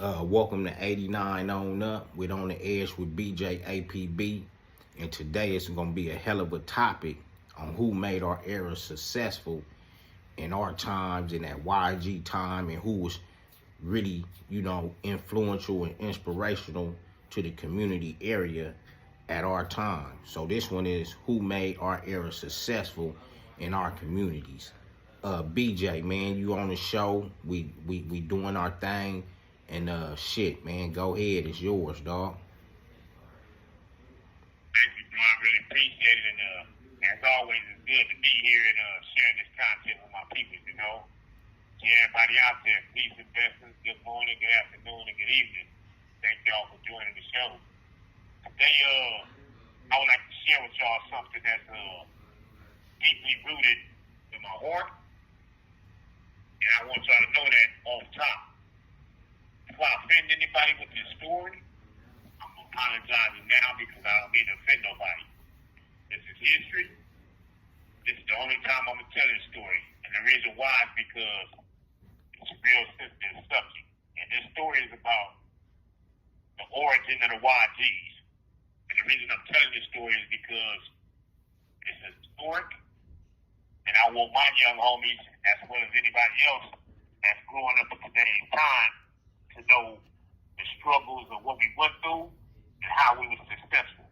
Welcome to 89 on up with On the Edge with BJ APB. And today it's going to be a hell of a topic on who made our era successful in our times, in that YG time, and who was really, influential and inspirational to the community area at our time. So this one is who made our era successful in our communities. BJ, man, you on the show. We doing our thing. And shit, man, go ahead. It's yours, dog. Thank you, bro. I really appreciate it. And as always, it's good to be here and sharing this content with my people, To everybody out there, peace and blessings. Good morning, good afternoon, and good evening. Thank y'all for joining the show. Today, I would like to share with y'all something that's deeply rooted in my heart. And I want y'all to know that off top. If I offend anybody with this story, I'm apologizing now because I don't mean to offend nobody. This is history. This is the only time I'm going to tell this story. And the reason why is because it's a real sensitive subject. And this story is about the origin of the YGs. And the reason I'm telling this story is because it's historic. And I want my young homies, as well as anybody else that's growing up in today's time, to know the struggles of what we went through and how we were successful.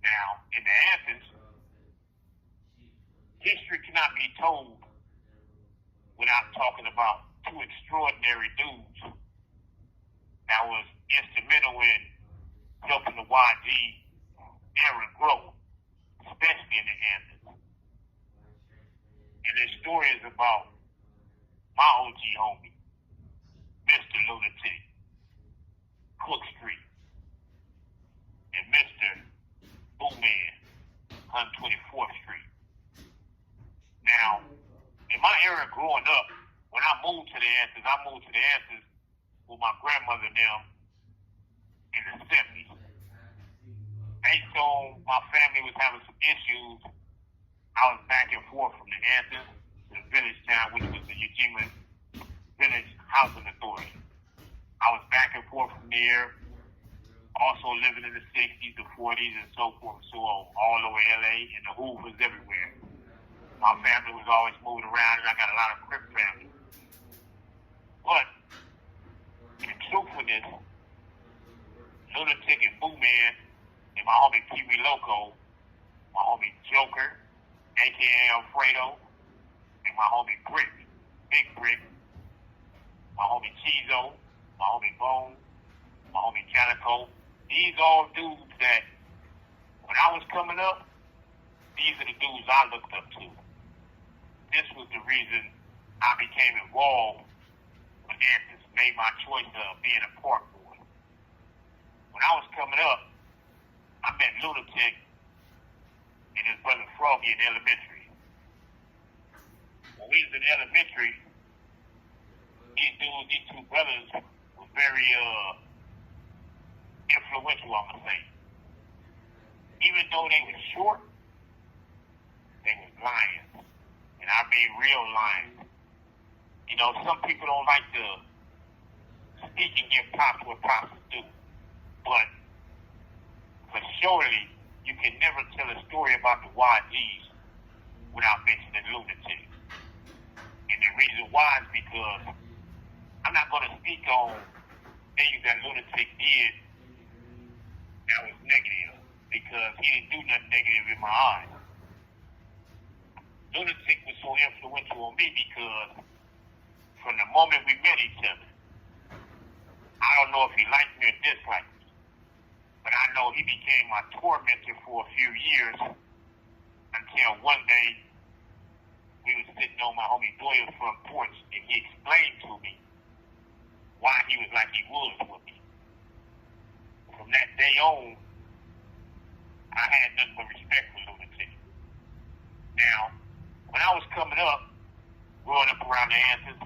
Now, in the essence, history cannot be told without talking about two extraordinary dudes that was instrumental in helping the YG era grow, especially in the essence. And this story is about my OG homie, Mr. Lunatic, Cook Street, and Mr. Booman, 124th Street. Now, in my era growing up, when I moved to the Answers with my grandmother and them in the 70s. Based on my family was having some issues, I was back and forth from the Answers to the village town, which was the Ujima Village Housing Authority. I was back and forth from there, also living in the 60s, the 40s, and so forth and so on, all over LA, and the Hoovers everywhere. My family was always moving around, and I got a lot of Crip family. But, in truthfulness, Lunatic and Boo Man, and my homie Pee Wee Loco, my homie Joker, a.k.a. Alfredo, and my homie Brick, Big Brick, my homie Chizo, my homie Bone, my homie Calico. These all dudes that, when I was coming up, these are the dudes I looked up to. This was the reason I became involved with Answers, made my choice of being a part boy. When I was coming up, I met Lunatic and his brother Froggy in elementary. When we was in elementary, these two brothers were very influential, I'm gonna say. Even though they were short, they were lions. And I mean real lions. Some people don't like to speak and give props where props is due. But for surely, you can never tell a story about the YGs without mentioning Lunatic. And the reason why is because I'm not going to speak on things that Lunatic did that was negative, because he didn't do nothing negative in my eyes. Lunatic was so influential on me because from the moment we met each other, I don't know if he liked me or disliked me, but I know he became my tormentor for a few years until one day we were sitting on my homie Doyle's front porch and he explained to me why he was like he was with me. From that day on, I had nothing but respect for Lunatic. Now, when I was coming up, growing up around the Answers,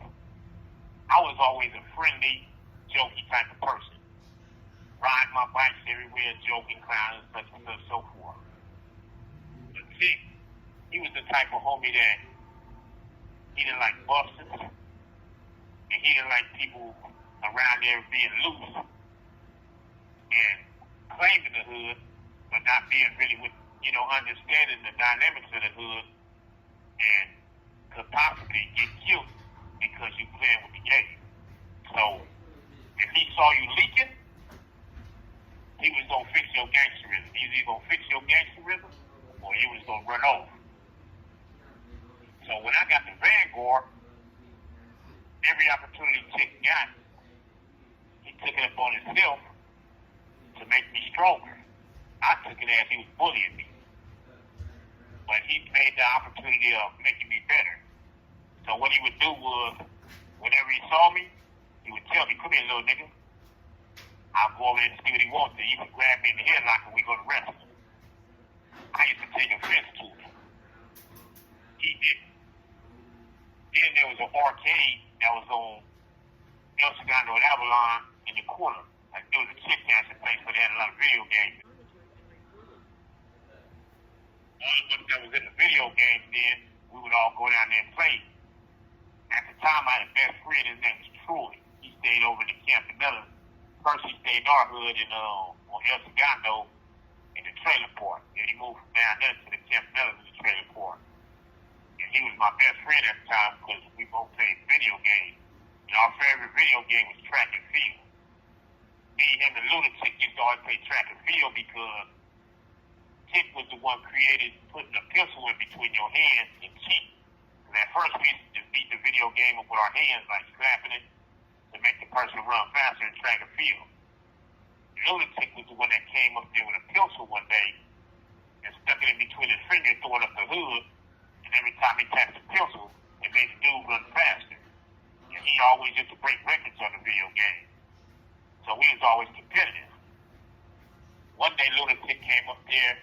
I was always a friendly, jokey type of person. Riding my bikes everywhere, joking, clowning, such and such, so forth. But Tick, he was the type of homie that he didn't like busters, and he didn't like people around there being loose and claiming the hood, but not being really with, understanding the dynamics of the hood, and could possibly get killed because you playing with the game. So if he saw you leaking, he was gonna fix your gangsterism. He was either gonna fix your gangsterism or he was gonna run off. So when I got the Vanguard, every opportunity Tick got, he took it upon himself to make me stronger. I took it as he was bullying me. But he made the opportunity of making me better. So what he would do was, whenever he saw me, he would tell me, "Come here, little nigga. I'll go over there and see what he wants." He would grab me in the headlock and we go to wrestle. I used to take offense to it. He didn't. Then there was an arcade that was on El Segundo and Avalon in the corner. Like, it was a chick dancing place where they had a lot of video games. All of us that was in the video games then, we would all go down there and play. At the time, I had a best friend, his name was Troy. He stayed over in the Campanella. First, he stayed in our hood on El Segundo in the trailer park. Then he moved from down there to the Campanella to the trailer park. And he was my best friend at the time because we both played video games. And our favorite video game was track and field. Me, him, and Lunatic used to always play track and field because Tick was the one created putting a pencil in between your hands and cheat. And at first we used to beat the video game up with our hands, like slapping it to make the person run faster in track and field. Lunatic was the one that came up there with a pencil one day and stuck it in between his fingers, throwing up the hood. And every time he tapped the pencil, it made the dude run faster. And he always used to break records on the video game. So we was always competitive. One day Lunatic came up there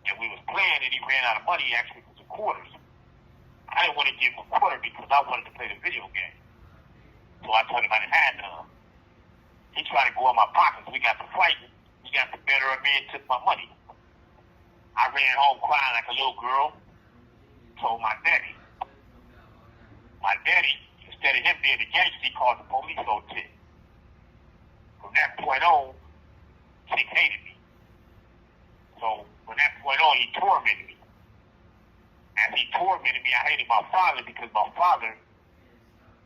and we was playing and he ran out of money actually for some quarters. I didn't want to give him a quarter because I wanted to play the video game. So I told him I didn't have none. He tried to go in my pockets. We got to fighting. He got the better of me and took my money. I ran home crying like a little girl. Told my daddy. My daddy, instead of him being the gangster, he called the police on Tick. From that point on, Tick hated me. So from that point on, he tormented me. As he tormented me, I hated my father because my father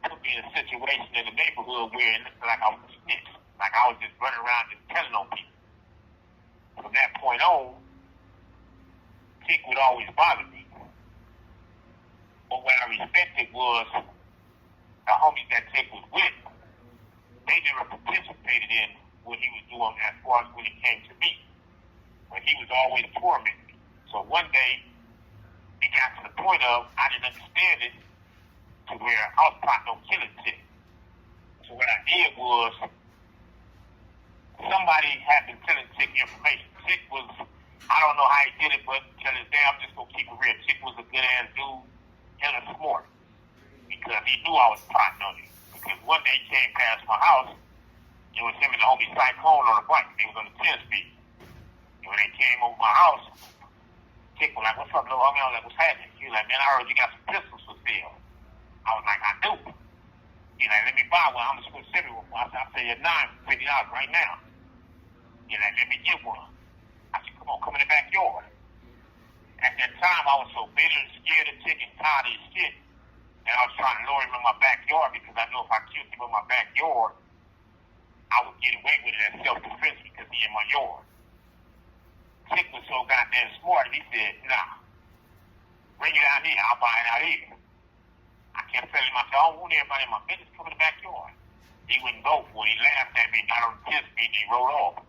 put me in a situation in the neighborhood where it looked like I was a snitch. Like I was just running around just telling on people. From that point on, Tick would always bother me. But what I respected was the homies that Tick was with, they never participated in what he was doing as far as when it came to me. But he was always tormenting me. So one day, it got to the point of I didn't understand it to where I was plotting on killing Tick. So what I did was somebody had been telling Tick information. Tick was, I don't know how he did it, but till this day, I'm just going to keep it real. Tick was a good-ass dude and a smart because he knew I was plotting on him. Because one day he came past my house, it was him and the homie Cyclone on a bike. They was on the 10-speed. And when they came over my house, Tick was like, "What's up, little homie?" I was like, "What's happening?" He was like, "Man, I heard you got some pistols for sale." I was like, "I do." He's like, "Let me buy one. I'm going to send you one." I said, "I'll pay you $50 right now." He's like, "Let me get one." I said, "Come on, come in the backyard." At that time, I was so bitter and scared of Tick and tired of his shit, and I was trying to lure him in my backyard because I knew if I killed him in my backyard, I would get away with it as self-defense because he in my yard. Tick was so goddamn smart, he said, "Nah, bring it out here, I'll buy it out here." I kept telling him, I said, "I don't want everybody in my business come in the backyard." He wouldn't go for it. He laughed at me, got on the 10th speed, and he rode off.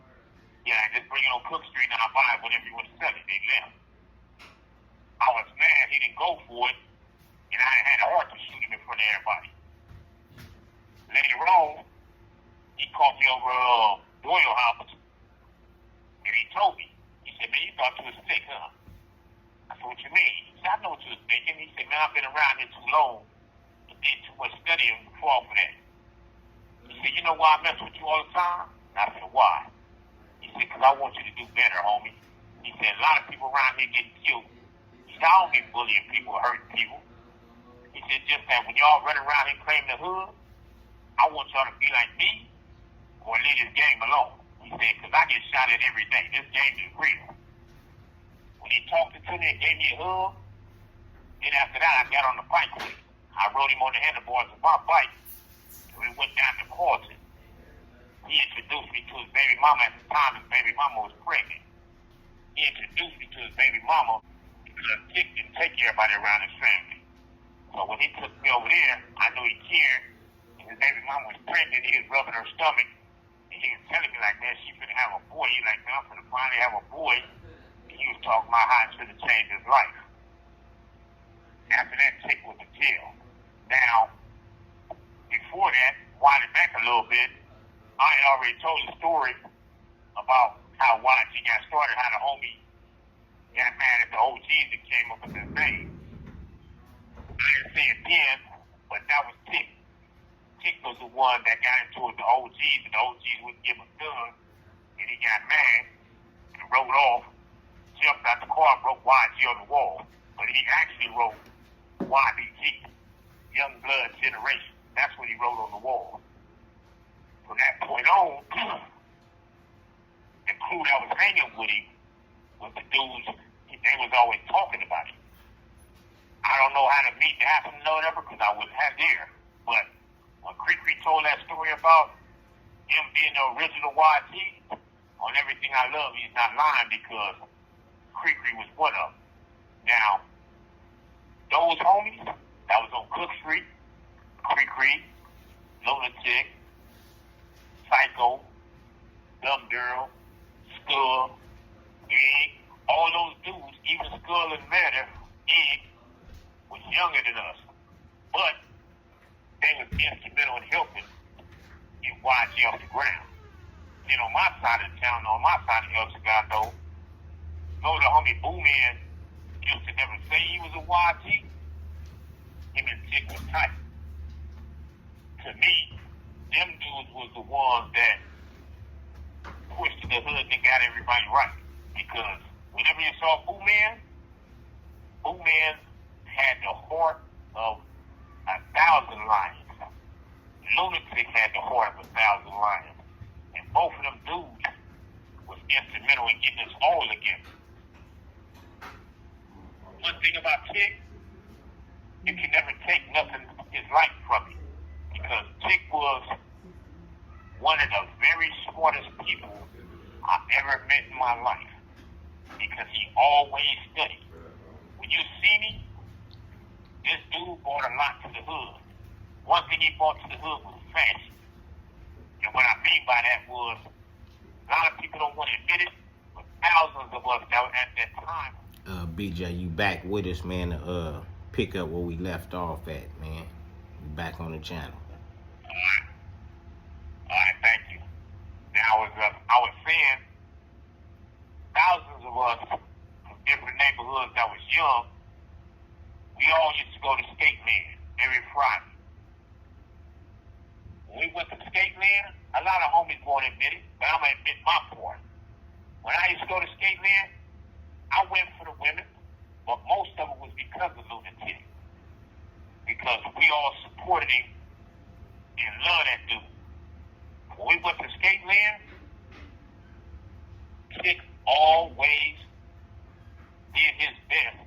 Yeah, just bring it on Cook Street and I'll buy it whenever you want to sell it. They left. I was mad he didn't go for it, and I had a heart to shoot him in front of everybody. Later on, he called me over Doyle House, and he told me, he said, "Man, you thought you was sick, huh?" I said, "What you mean?" He said, "I know what you was thinking." He said, "Man, I've been around here too long and did too much studying to fall for that." He said, "You know why I mess with you all the time?" And I said, "Why?" He said, "Because I want you to do better, homie." He said, "A lot of people around here getting killed." He said, "I don't be bullying people or hurting people." He said, "Just that when y'all run around and claim the hood, I want y'all to be like me or leave this game alone. He said, because I get shot at every day. This game is real. When he talked to me and gave me a hug, then after that, I got on the bike with him. I rode him on the handlebars of my bike, and we went down to Carlton. He introduced me to his baby mama at the time. His baby mama was pregnant. He introduced me to his baby mama because Tick didn't take everybody around his family. So when he took me over there, I knew he cared. And his baby mama was pregnant. He was rubbing her stomach. And he was telling me like, man, she finna have a boy. He like, man, I'm finna finally have a boy. And he was talking about how it's finna change his life. After that, Tick was in jail. Now, before that, winding back a little bit, I had already told the story about how YG got started, how the homie got mad at the OGs that came up with this name. I didn't say it then, but that was Tick. Tick was the one that got into it with the OGs, and the OGs wouldn't give him a gun, and he got mad and rode off, jumped out the car, and broke YG on the wall. But he actually wrote YBG, Young Blood Generation. That's what he wrote on the wall. From that point on, the crew that was hanging with him was the dudes, they was always talking about him. I don't know how the meeting happened or whatever because I wasn't there. But when Cree told that story about him being the original YG, on Everything I Love, he's not lying because Cree was one of them. Now, those homies that was on Cook Street, Cree, Lunatic, Psycho, Dumb Girl, Skull, Egg, all those dudes, even Skull and Matter, Egg, was younger than us. But they was instrumental in helping get YG off the ground. Then on my side of town, on my side of El Segundo, though the homie Boo Man used to never say he was a YG, him and Tick was tight. To me, them dudes was the ones that pushed to the hood and got everybody right. Because whenever you saw Boo Man had the heart of 1,000 lions. Lunatic had the heart of 1,000 lions. And both of them dudes was instrumental in getting us all together. One thing about Tick, you can never take nothing his life from him. Because Tick was one of the very smartest people I've ever met in my life. Because he always studied. When you see me, this dude brought a lot to the hood. One thing he brought to the hood was fashion. And what I mean by that was, a lot of people don't want to admit it, but thousands of us that were at that time. BJ, you back with us, man, to pick up where we left off at, man. You back on the channel. All right, thank you. Now, I was saying, thousands of us from different neighborhoods that was young, we all used to go to Skate Land every Friday. When we went to Skate Land, a lot of homies won't admit it, but I'm going to admit my part. When I used to go to Skate Land, I went for the women, but most of it was because of Lunatic. Because we all supported him and loved that dude. When we went to Skate Land, Tick always did his best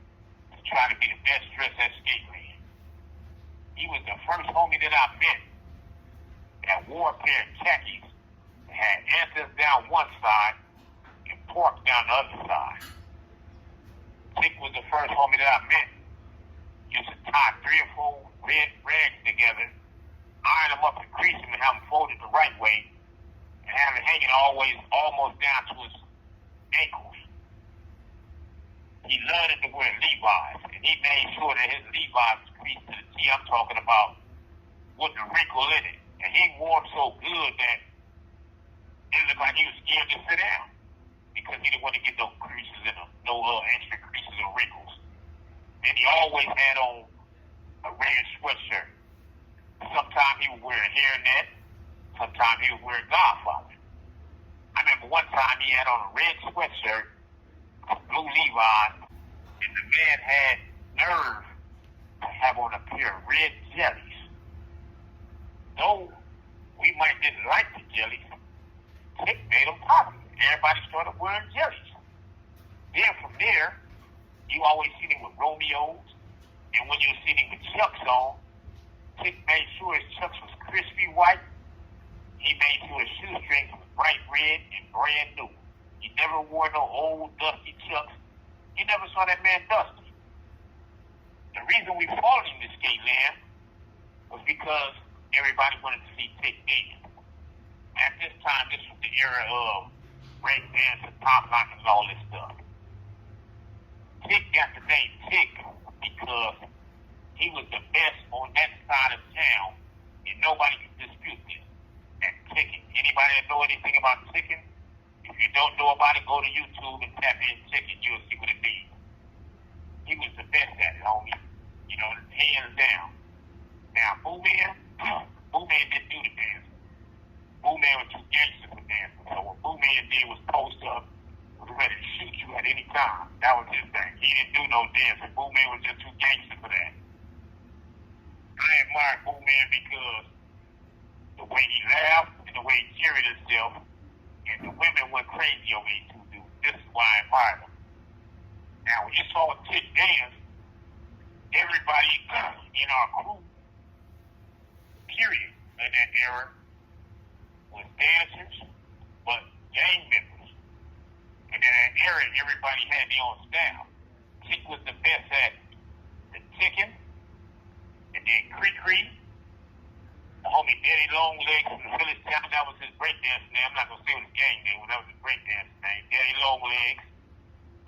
to try to be the best dressed at Skate Land. He was the first homie that I met that wore a pair of khakis that had anthers down one side and pork down the other side. Tick was the first homie that I met. Used to tie 3 or 4 red rags together, iron them up and grease them and have them folded the right way, and have it hanging always almost down to his ankles. He loved it to wear Levi's, and he made sure that his Levi's was creased to the T. I'm talking about with the wrinkle in it. And he wore them so good that it looked like he was scared to sit down because he didn't want to get no creases in them, no extra creases or wrinkles. And he always had on a red sweatshirt. Sometimes he would wear a hairnet. Sometimes he would wear a Godfather. I remember one time he had on a red sweatshirt, blue Levi's, and the man had nerve to have on a pair of red jellies. Though we might didn't like the jellies, Tick made them popular. Everybody started wearing jellies. Then from there, you always see him with Romeos, and when you see him with Chucks on, Tick made sure his Chucks was crispy white. He made sure his shoestrings was bright red and brand new. He never wore no old dusty Chucks. You never saw that man dusty. The reason we followed him to Skateland was because everybody wanted to see Tick dance. At this time, this was the era of break dance and pop locking and all this stuff. Tick got the name Tick because he was the best on that side of town, and nobody could dispute this. At ticking. Anybody that know anything about ticking? If you don't know about it, go to YouTube and tap in ticking. You'll see what it means. He was the best at it, homie. You know, hands down. Now, Boo Man didn't do the dance. Boo Man was too gangster for dancing. So what Boo Man did was post up, was ready to shoot you at any time. That was his thing. He didn't do no dancing. Boo Man was just too gangster for that. I admire Boo Man because the way he laughed and the way he carried himself, and the women went crazy over these two dudes. This is why I admire them. Now, when you saw Tick dance, everybody in our group, period, in that era, was dancers, but gang members. And in that era, everybody had their own style. Tick was the best at the ticking, and then Cree, the homie Daddy Longlegs from the Village Town, that was his breakdance name. I'm not going to say it was his gang name, but that was his breakdance name. Daddy Longlegs.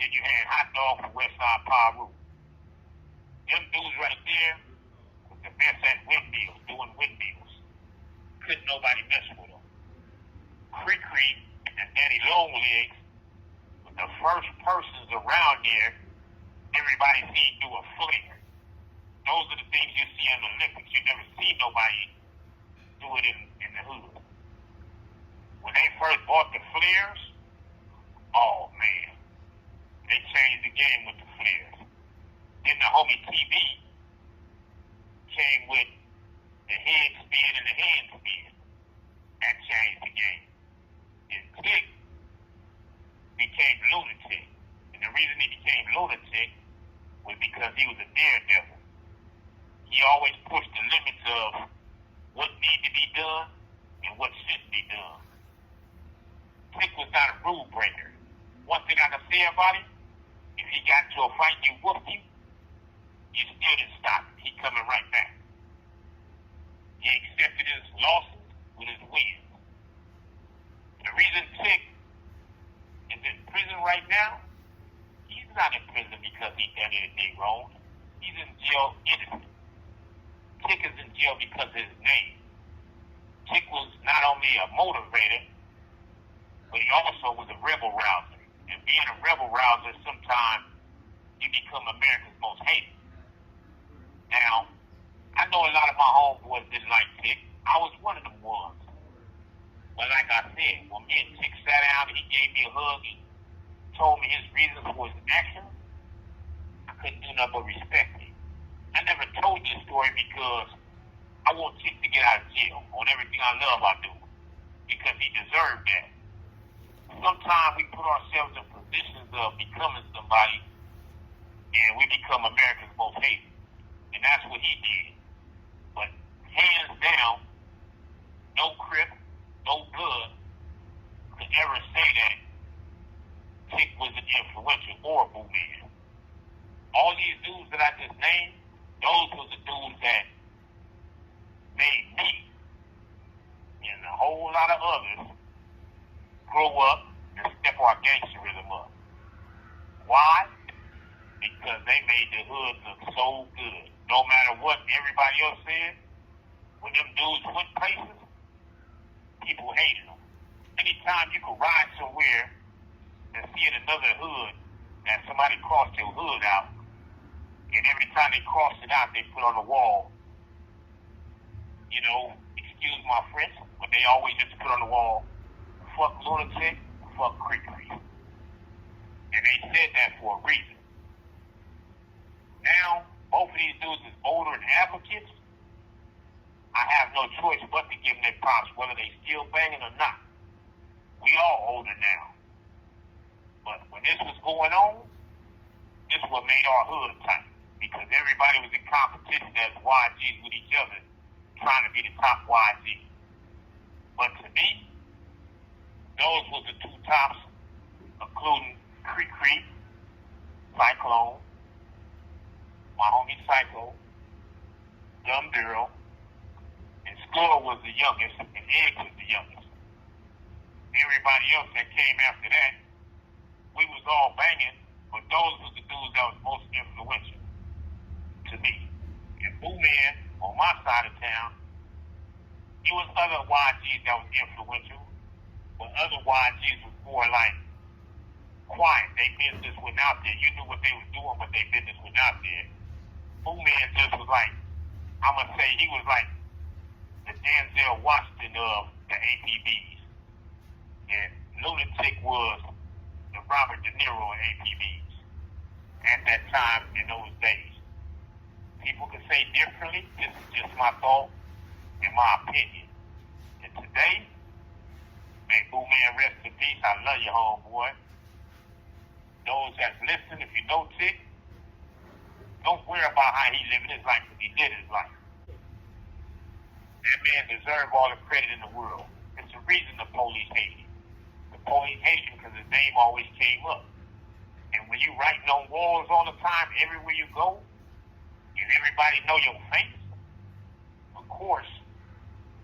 Then you had Hot Dog from Westside Paru. Them dudes right there was the best at windmills, doing windmills. Couldn't nobody mess with them. Cree and Daddy Longlegs were the first persons around there everybody seen do a flare. Those are the things you see in the Olympics. You never see nobody do it in the hood. When they first bought the flares, oh man, they changed the game with the flares. Then the homie TV came with the head spin and the hand spin. That changed the game. And Tick became lunatic. And the reason he became lunatic was because he was a daredevil. He always pushed the limits of what needed to be done and what shouldn't be done. Tick was not a rule breaker. One thing I can say about him, if he got into a fight and you whooped him, you still didn't stop him. He coming right back. He accepted his losses with his wins. The reason Tick is in prison right now, he's not in prison because he done anything wrong. He's in jail innocent. Tick is in jail because of his name. Tick was not only a motivator, but he also was a rebel rouser. And being a rebel rouser, sometimes you become America's most hated. Now, I know a lot of my homeboys didn't like Tick. I was one of them ones. But like I said, when me and Tick sat down and he gave me a hug and told me his reasons for his actions, I couldn't do nothing but respect him. I never told this story because I want Tick to get out of jail on everything I love I do, because he deserved that. Sometimes we put ourselves in positions of becoming somebody, and we become America's most hated. And that's what he did. But hands down, no Crip, no Blood could ever say that Tick was an influential or a Boo Man. All these dudes that I just named, those were the dudes that made me and a whole lot of others grow up and step our gangsterism up. Why? Because they made the hood look so good. No matter what everybody else said, when them dudes went places, people hated them. Anytime you could ride somewhere and see in another hood that somebody crossed your hood out, and every time they crossed it out, they put on the wall, you know, excuse my French, but they always just put on the wall, fuck lunatic, fuck Cree. And they said that for a reason. Now, both of these dudes is older and advocates, I have no choice but to give them their props, whether they still banging or not. We all older now. But when this was going on, this is what made our hood tight. Because everybody was in competition as YGs with each other, trying to be the top YG. But to me, those were the two tops, including Creek, Cyclone, my homie Psycho, Dumb Girl, and Skull was the youngest, and Eggs was the youngest. Everybody else that came after that, we was all banging, but those were the dudes that was most influential to me. And Boo Man, on my side of town, it was other YGs that was influential, but other YGs was more like quiet. Their business went out there. You knew what they was doing, but their business went out there. Boo Man just was like, I'm going to say he was like the Denzel Washington of the APBs. And Lunatic was the Robert De Niro of APBs at that time in those days. People can say differently. This is just my thought and my opinion. And today, may Boo Man rest in peace. I love you, homeboy. Those that's listening, if you know Tick, don't worry about how he living his life, because he lived his life. That man deserves all the credit in the world. It's the reason the police hate him. The police hate him because his name always came up. And when you writing on walls all the time, everywhere you go, and everybody know your face, of course,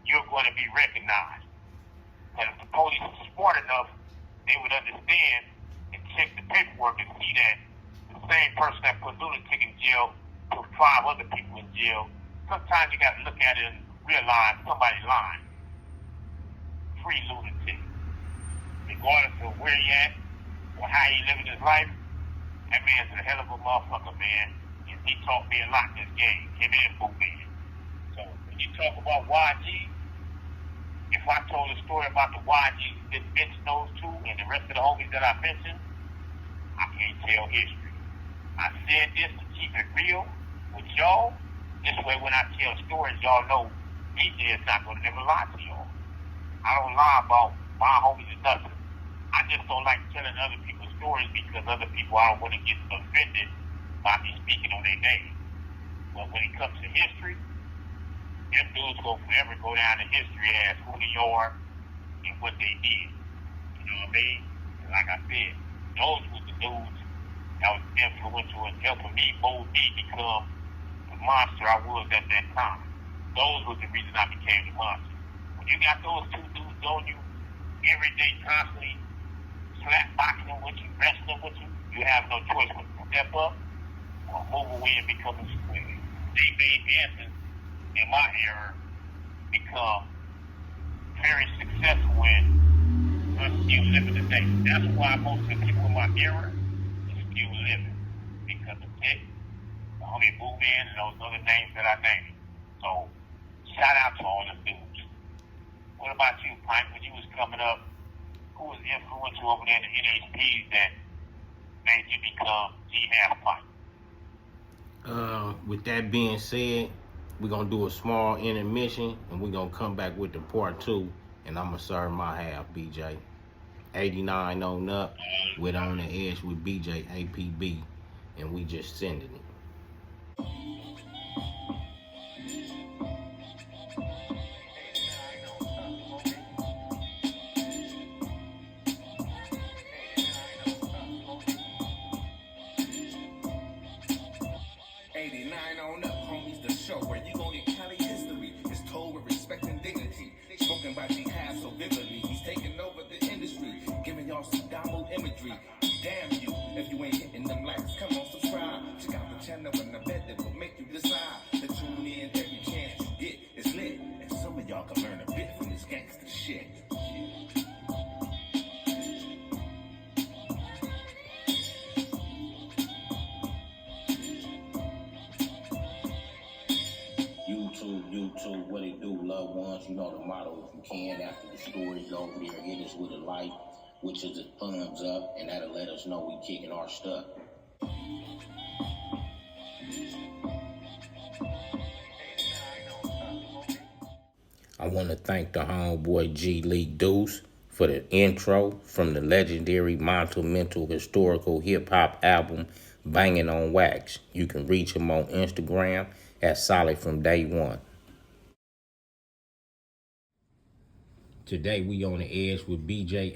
you're going to be recognized. But if the police was smart enough, they would understand and check the paperwork and see that the same person that put Lunatic in jail put 5 other people in jail. Sometimes you got to look at it and realize somebody's lying. Free Lunatic. Regardless of where he at or how he living his life, that man's a hell of a motherfucker, man. And he taught me a lot in this game. Him and Boo Man. So when you talk about YG, if I told a story about the YGs that mentioned those two and the rest of the homies that I mentioned, I can't tell history. I said this to keep it real with y'all. This way when I tell stories, y'all know DJ is not going to never lie to y'all. I don't lie about my homies or nothing. I just don't like telling other people's stories because other people, I don't want to get offended by me speaking on their name. But when it comes to history, them dudes will forever go down in history as who they are and what they did. You know what I mean? And like I said, those were the dudes that was influential in helping me mold me become the monster I was at that time. Those were the reason I became the monster. When you got those two dudes on you every day, constantly slap boxing with you, wrestling with you, you have no choice but to step up or move away and become a square. They made dancing in my era become very successful and I'm still living today. That's why most of the people in my era are still living. Because of Tick, the homie Boo Man, and those other names that I named. So, shout out to all the dudes. What about you, Pike? When you was coming up, who was influential over there in the NHPs that made you become G-Half Pike? With that being said, we're going to do a small intermission, and we're going to come back with the part 2, and I'm going to serve my half, BJ. 89 on up, with On the Edge with BJ APB, and we just sending it. YouTube, what it do, loved ones? You know the motto, if you can, after the story, go over there, hit us with a like, which is a thumbs up, and that'll let us know we kicking our stuff. I want to thank the homeboy G. Lee Deuce for the intro from the legendary Monumental Historical Hip Hop album Banging on Wax. You can reach him on Instagram at Solid from Day One. Today we on the edge with BJ